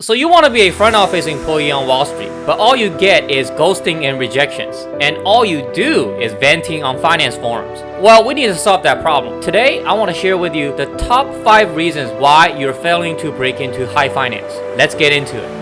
So you want to be a front office employee on Wall Street, but all you get is ghosting and rejections, and all you do is venting on finance forums. Well, we need to solve that problem. Today, I want to share with you the top 5 reasons why you're failing to break into high finance. Let's get into it.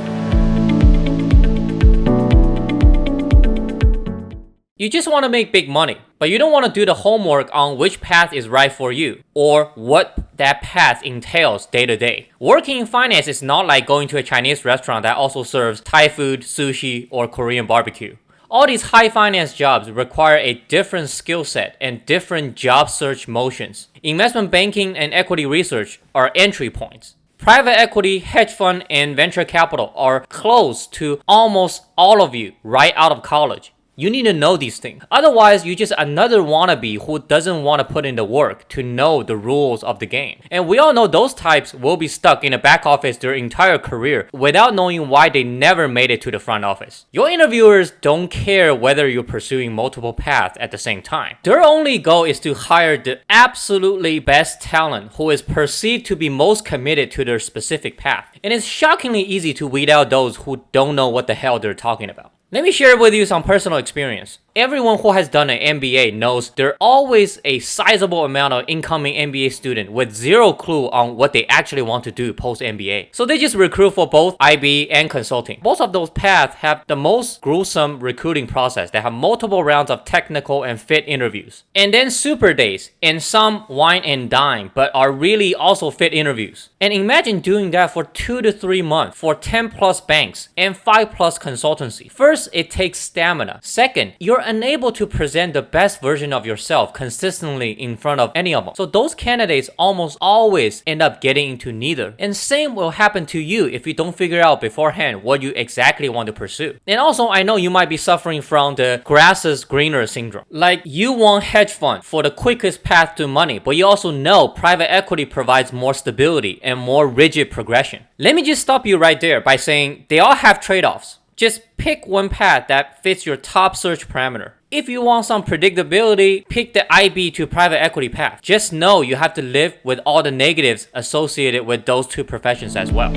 You just want to make big money, but you don't want to do the homework on which path is right for you, or what that path entails day to day. Working in finance is not like going to a Chinese restaurant that also serves Thai food, sushi, or Korean barbecue. All these high finance jobs require a different skill set and different job search motions. Investment banking and equity research are entry points. Private equity, hedge fund, and venture capital are close to almost all of you right out of college. You need to know these things. Otherwise, you're just another wannabe who doesn't want to put in the work to know the rules of the game. And we all know those types will be stuck in the back office their entire career without knowing why they never made it to the front office. Your interviewers don't care whether you're pursuing multiple paths at the same time. Their only goal is to hire the absolutely best talent who is perceived to be most committed to their specific path. And it's shockingly easy to weed out those who don't know what the hell they're talking about. Let me share with you some personal experience. Everyone who has done an MBA knows there's always a sizable amount of incoming MBA student with zero clue on what they actually want to do post MBA. So they just recruit for both IB and consulting. Both of those paths have the most gruesome recruiting process that have multiple rounds of technical and fit interviews. And then super days and some wine and dine, but are really also fit interviews. And imagine doing that for 2 to 3 months for 10 plus banks and 5 plus consultancy. First, it takes stamina. Second, you're unable to present the best version of yourself consistently in front of any of them. So those candidates almost always end up getting into neither. And same will happen to you if you don't figure out beforehand what you exactly want to pursue. And also, I know you might be suffering from the grass is greener syndrome. Like you want hedge fund for the quickest path to money, but you also know private equity provides more stability and more rigid progression. Let me just stop you right there by saying they all have trade-offs. Just pick one path that fits your top search parameter. If you want some predictability, pick the IB to private equity path. Just know you have to live with all the negatives associated with those two professions as well.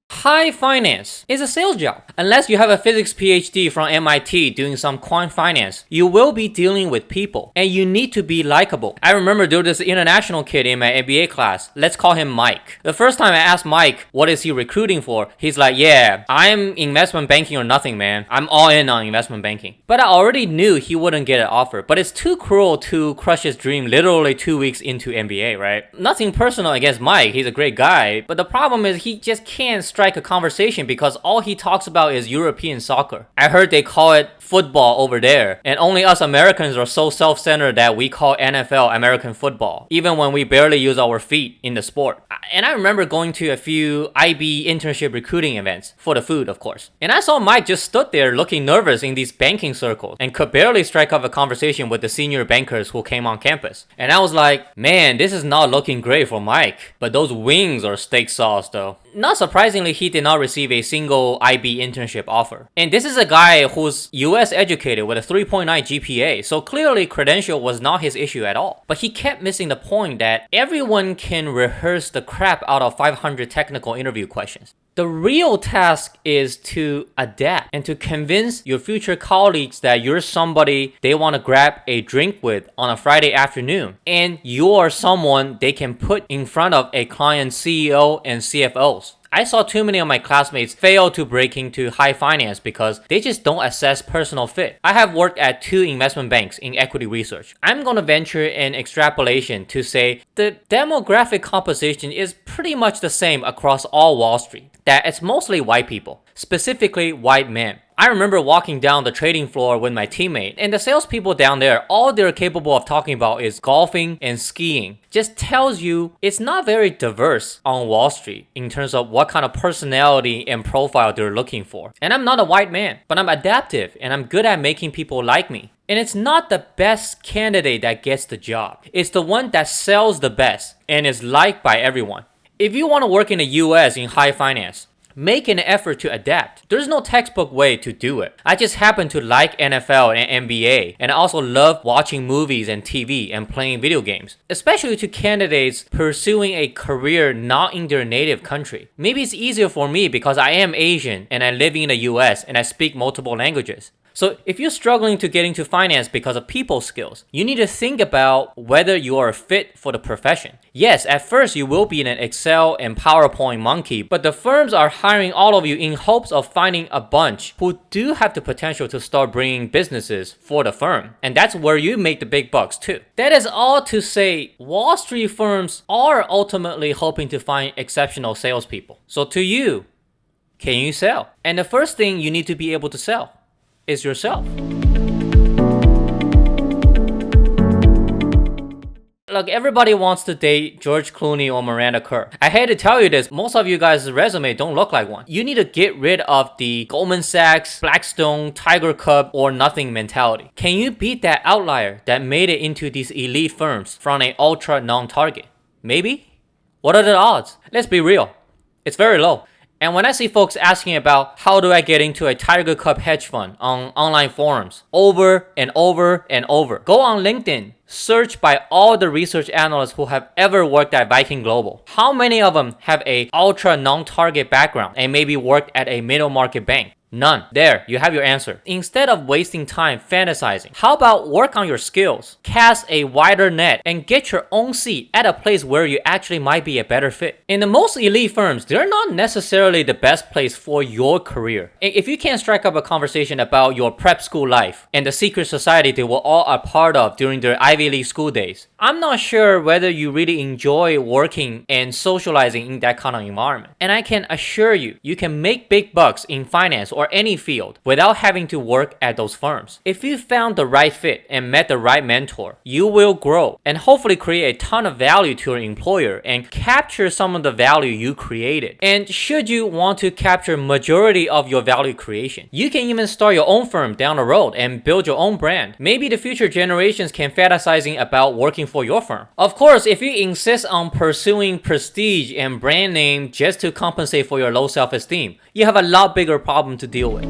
High finance is a sales job. Unless you have a physics PhD from MIT doing some quant finance, you will be dealing with people and you need to be likable. I remember there was this international kid in my MBA class. Let's call him Mike. The first time I asked Mike what is he recruiting for, he's like, yeah, I'm investment banking or nothing, man. I'm all in on investment banking. But I already knew he wouldn't get an offer. But it's too cruel to crush his dream literally 2 weeks into MBA, right? Nothing personal against Mike. He's a great guy. But the problem is he just can't strike a conversation because all he talks about is European soccer. I heard they call it football over there, and only us Americans are so self-centered that we call NFL American football, even when we barely use our feet in the sport. And I remember going to a few IB internship recruiting events for the food, of course. And I saw Mike just stood there looking nervous in these banking circles and could barely strike up a conversation with the senior bankers who came on campus. And I was like, man, this is not looking great for Mike. But those wings are steak sauce though. Not surprisingly, he did not receive a single IB internship offer. And this is a guy who's US educated with a 3.9 GPA, so clearly credential was not his issue at all. But he kept missing the point that everyone can rehearse the crap out of 500 technical interview questions. The real task is to adapt and to convince your future colleagues that you're somebody they want to grab a drink with on a Friday afternoon, and you're someone they can put in front of a client's CEO and CFOs. I saw too many of my classmates fail to break into high finance because they just don't assess personal fit. I have worked at 2 investment banks in equity research. I'm going to venture an extrapolation to say the demographic composition is pretty much the same across all Wall Street. That it's mostly white people, specifically white men. I remember walking down the trading floor with my teammate, and the salespeople down there, all they're capable of talking about is golfing and skiing. Just tells you it's not very diverse on Wall Street in terms of what kind of personality and profile they're looking for. And I'm not a white man, but I'm adaptive and I'm good at making people like me. And it's not the best candidate that gets the job. It's the one that sells the best and is liked by everyone. If you want to work in the US in high finance, Make an effort to adapt. There's no textbook way to do it. I just happen to like NFL and NBA, and I also love watching movies and TV and playing video games, especially to candidates pursuing a career not in their native country. Maybe it's easier for me because I am Asian and I live in the US and I speak multiple languages. So if you're struggling to get into finance because of people skills, you need to think about whether you are a fit for the profession. Yes, at first you will be an Excel and PowerPoint monkey, but the firms are hiring all of you in hopes of finding a bunch who do have the potential to start bringing businesses for the firm. And that's where you make the big bucks too. That is all to say, Wall Street firms are ultimately hoping to find exceptional salespeople. So to you, can you sell? And the first thing you need to be able to sell is yourself. Look, everybody wants to date George Clooney or Miranda Kerr. I hate to tell you this, most of you guys' resume don't look like one. You need to get rid of the Goldman Sachs, Blackstone, Tiger Cub, or nothing mentality. Can you beat that outlier that made it into these elite firms from an ultra non-target? Maybe? What are the odds? Let's be real. It's very low. And when I see folks asking about how do I get into a Tiger Cub hedge fund on online forums over and over and over, go on LinkedIn, search by all the research analysts who have ever worked at Viking Global. How many of them have a ultra non-target background and maybe worked at a middle market bank? None. There, you have your answer. Instead of wasting time fantasizing, how about work on your skills, cast a wider net, and get your own seat at a place where you actually might be a better fit. In the most elite firms, they're not necessarily the best place for your career. If you can't strike up a conversation about your prep school life and the secret society they were all a part of during their Ivy League school days, I'm not sure whether you really enjoy working and socializing in that kind of environment. And I can assure you, you can make big bucks in finance or any field without having to work at those firms. If you found the right fit and met the right mentor, you will grow and hopefully create a ton of value to your employer and capture some of the value you created. And should you want to capture majority of your value creation, you can even start your own firm down the road and build your own brand. Maybe the future generations can fantasizing about working for your firm. Of course, if you insist on pursuing prestige and brand name just to compensate for your low self-esteem, you have a lot bigger problem to deal with.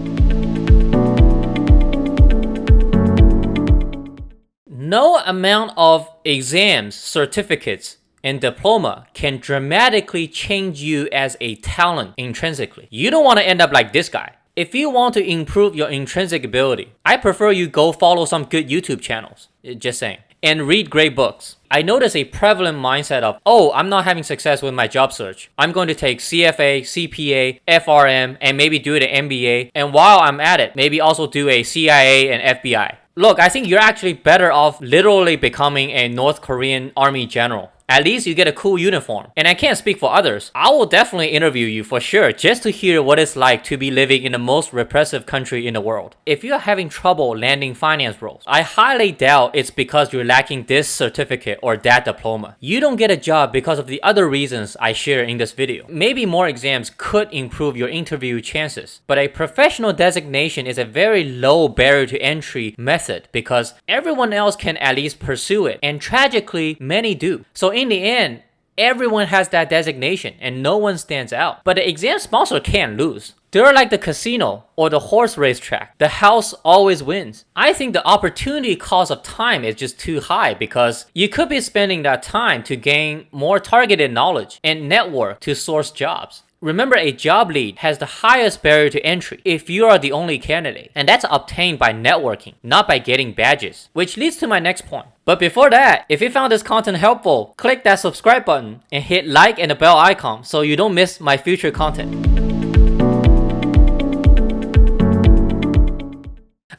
No amount of exams, certificates, and diploma can dramatically change you as a talent intrinsically. You don't want to end up like this guy. If you want to improve your intrinsic ability, I prefer you go follow some good YouTube channels. Just saying. And read great books. I notice a prevalent mindset of, oh, I'm not having success with my job search. I'm going to take CFA, CPA, FRM, and maybe do an MBA. And while I'm at it, maybe also do a CIA and FBI. Look, I think you're actually better off literally becoming a North Korean army general. At least you get a cool uniform. And I can't speak for others. I will definitely interview you for sure just to hear what it's like to be living in the most repressive country in the world. If you're having trouble landing finance roles, I highly doubt it's because you're lacking this certificate or that diploma. You don't get a job because of the other reasons I share in this video. Maybe more exams could improve your interview chances, but a professional designation is a very low barrier to entry method because everyone else can at least pursue it, and tragically, many do. So in the end, everyone has that designation and no one stands out. But the exam sponsor can't lose. They're like the casino or the horse race track. The house always wins. I think the opportunity cost of time is just too high because you could be spending that time to gain more targeted knowledge and network to source jobs. Remember, a job lead has the highest barrier to entry if you are the only candidate, and that's obtained by networking, not by getting badges, which leads to my next point. But before that, if you found this content helpful, click that subscribe button and hit like and the bell icon so you don't miss my future content.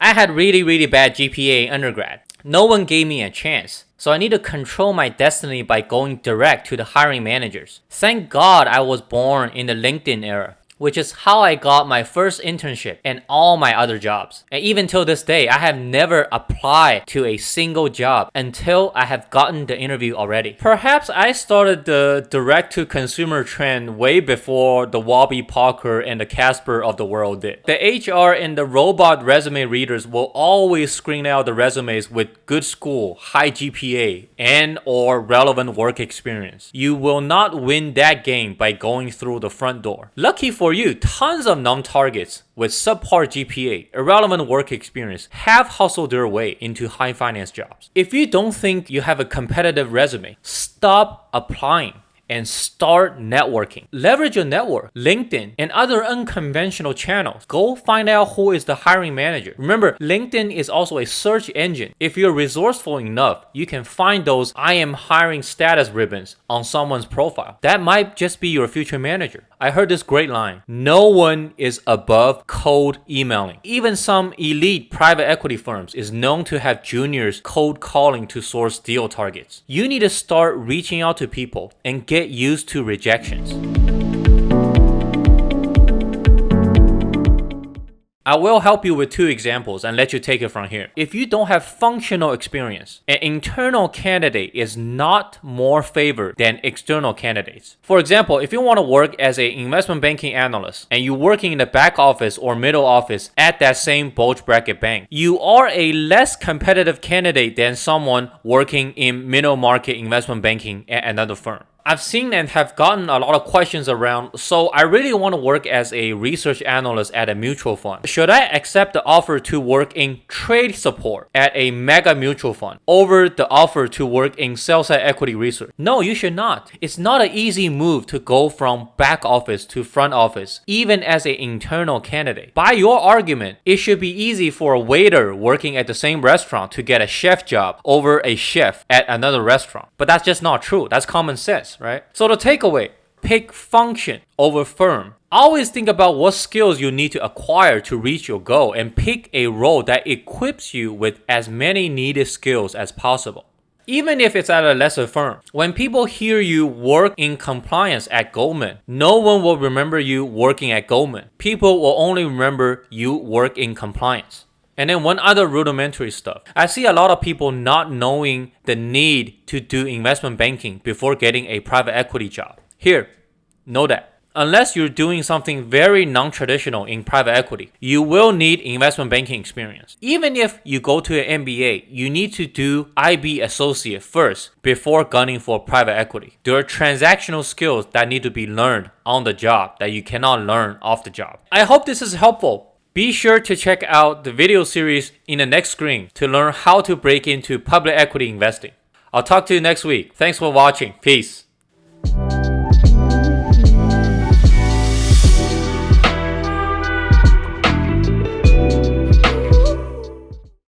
I had really bad GPA in undergrad. No one gave me a chance. So I need to control my destiny by going direct to the hiring managers. Thank God I was born in the LinkedIn era, which is how I got my first internship and all my other jobs. And even till this day, I have never applied to a single job until I have gotten the interview already. Perhaps I started the direct-to-consumer trend way before the Warby Parker and the Casper of the world did. The HR and the robot resume readers will always screen out the resumes with good school, high GPA, and or relevant work experience. You will not win that game by going through the front door. Lucky for For you, tons of non-targets with subpar GPA, irrelevant work experience have hustled their way into high finance jobs. If you don't think you have a competitive resume, stop applying and start networking. Leverage your network, LinkedIn, and other unconventional channels. Go find out who is the hiring manager. Remember, LinkedIn is also a search engine. If you're resourceful enough, you can find those I am hiring status ribbons on someone's profile. That might just be your future manager. I heard this great line. No one is above cold emailing. Even some elite private equity firms is known to have juniors cold calling to source deal targets. You need to start reaching out to people and get used to rejections. I will help you with 2 examples and let you take it from here. If you don't have functional experience, an internal candidate is not more favored than external candidates. For example, if you want to work as an investment banking analyst and you're working in the back office or middle office at that same bulge bracket bank, you are a less competitive candidate than someone working in middle market investment banking at another firm. I've seen and have gotten a lot of questions around, so I really want to work as a research analyst at a mutual fund. Should I accept the offer to work in trade support at a mega mutual fund over the offer to work in sell-side equity research? No, you should not. It's not an easy move to go from back office to front office, even as an internal candidate. By your argument, it should be easy for a waiter working at the same restaurant to get a chef job over a chef at another restaurant. But that's just not true. That's common sense. Right? So the takeaway, pick function over firm. Always think about what skills you need to acquire to reach your goal and pick a role that equips you with as many needed skills as possible. Even if it's at a lesser firm, when people hear you work in compliance at Goldman, no one will remember you working at Goldman. People will only remember you work in compliance. And then one other rudimentary stuff. I see a lot of people not knowing the need to do investment banking before getting a private equity job. Here, know that. Unless you're doing something very non-traditional in private equity, you will need investment banking experience. Even if you go to an MBA, you need to do IB associate first before gunning for private equity. There are transactional skills that need to be learned on the job that you cannot learn off the job. I hope this is helpful. Be sure to check out the video series in the next screen to learn how to break into public equity investing. I'll talk to you next week. Thanks for watching. Peace.